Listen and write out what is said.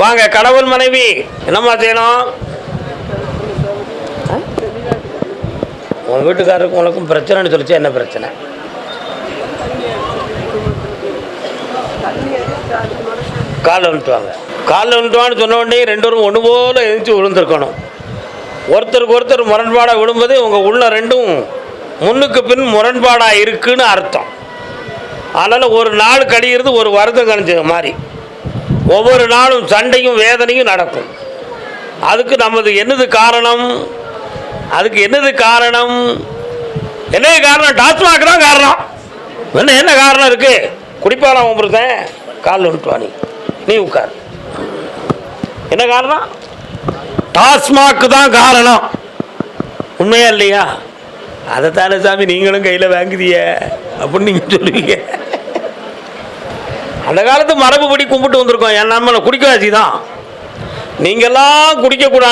வாங்க. கடவுள் மனைவி என்னம்மா செய்யணும்? உங்கள் வீட்டுக்காரருக்கும் உனக்கும் பிரச்சனைன்னு சொல்லிச்சு. என்ன பிரச்சனை? காலில் வந்துட்டுவாங்க. காலில் வந்துட்டுவான்னு சொன்ன உடனே ரெண்டு பேரும் ஒன்று போல் எழுந்துச்சு விழுந்திருக்கணும். ஒருத்தருக்கு ஒருத்தர் முரண்பாடாக விடும்போது உங்கள் உள்ள ரெண்டும் முன்னுக்கு பின் முரண்பாடாக இருக்குன்னு அர்த்தம். அதனால் ஒரு நாள் கழிகிறது ஒரு வருடம் கழிஞ்ச மாதிரி ஒவ்வொரு நாளும் சண்டையும் வேதனையும் நடக்கும். அதுக்கு நமது என்னது காரணம்? அதுக்கு என்னது காரணம்? என்ன காரணம்? டாஸ்மாக் தான் காரணம். என்ன காரணம் இருக்கு? குடிப்பாலாம் ஒருத்தன் காலில் விட்டுவானி, நீ உட்கார். என்ன காரணம்? டாஸ்மாக் தான் காரணம். உண்மையா இல்லையா? அதைத்தானே சாமி நீங்களும் கையில் வாங்குதிய அப்படின்னு நீங்கள் சொல்லுவீங்க. அந்த காலத்து மரபுபடி கும்பிட்டு வந்திருக்கோம். என் நம்மளை குடிக்காசி தான். நீங்கள்லாம் குடிக்கக்கூடாது.